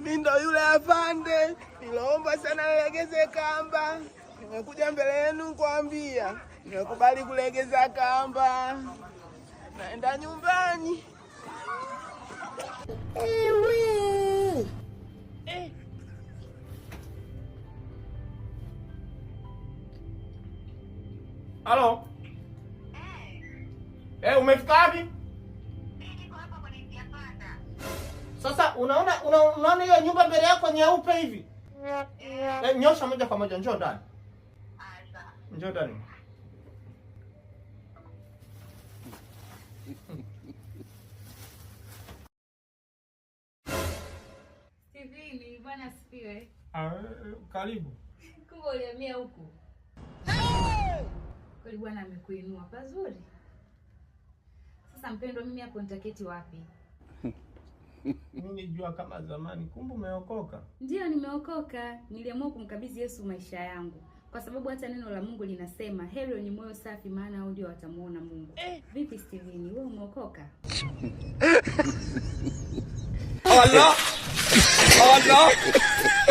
Mimi ndo yule afande. Niloomba sana nilegeze kamba. Nimekuja mbele yenu kuambia. Nimekubali kulegeza kamba. Naenda nyumbani. Halo? Umefika wapi? Sasa unaona hiyo nyumba mbele yako nyeupe hivi? Nyosha moja kwa moja, njoo ndani. Njoo ndani. Stevie, bwana sifiwe. Karibu. Kumbe ulihamia huku. Kweli bwana amekuinua pazuri. Sasa mpendwa, mimi hapo nitaketi wapi? Mimi nijua kama zamani, kumbe umeokoka. Ndio, nimeokoka. Niliamua kumkabidhi Yesu maisha yangu. Kwa sababu hata neno la Mungu linasema, heri wenye moyo safi maana hao ndio watamuona Mungu. Vipi Steven, wewe umeokoka? Allah! Allah!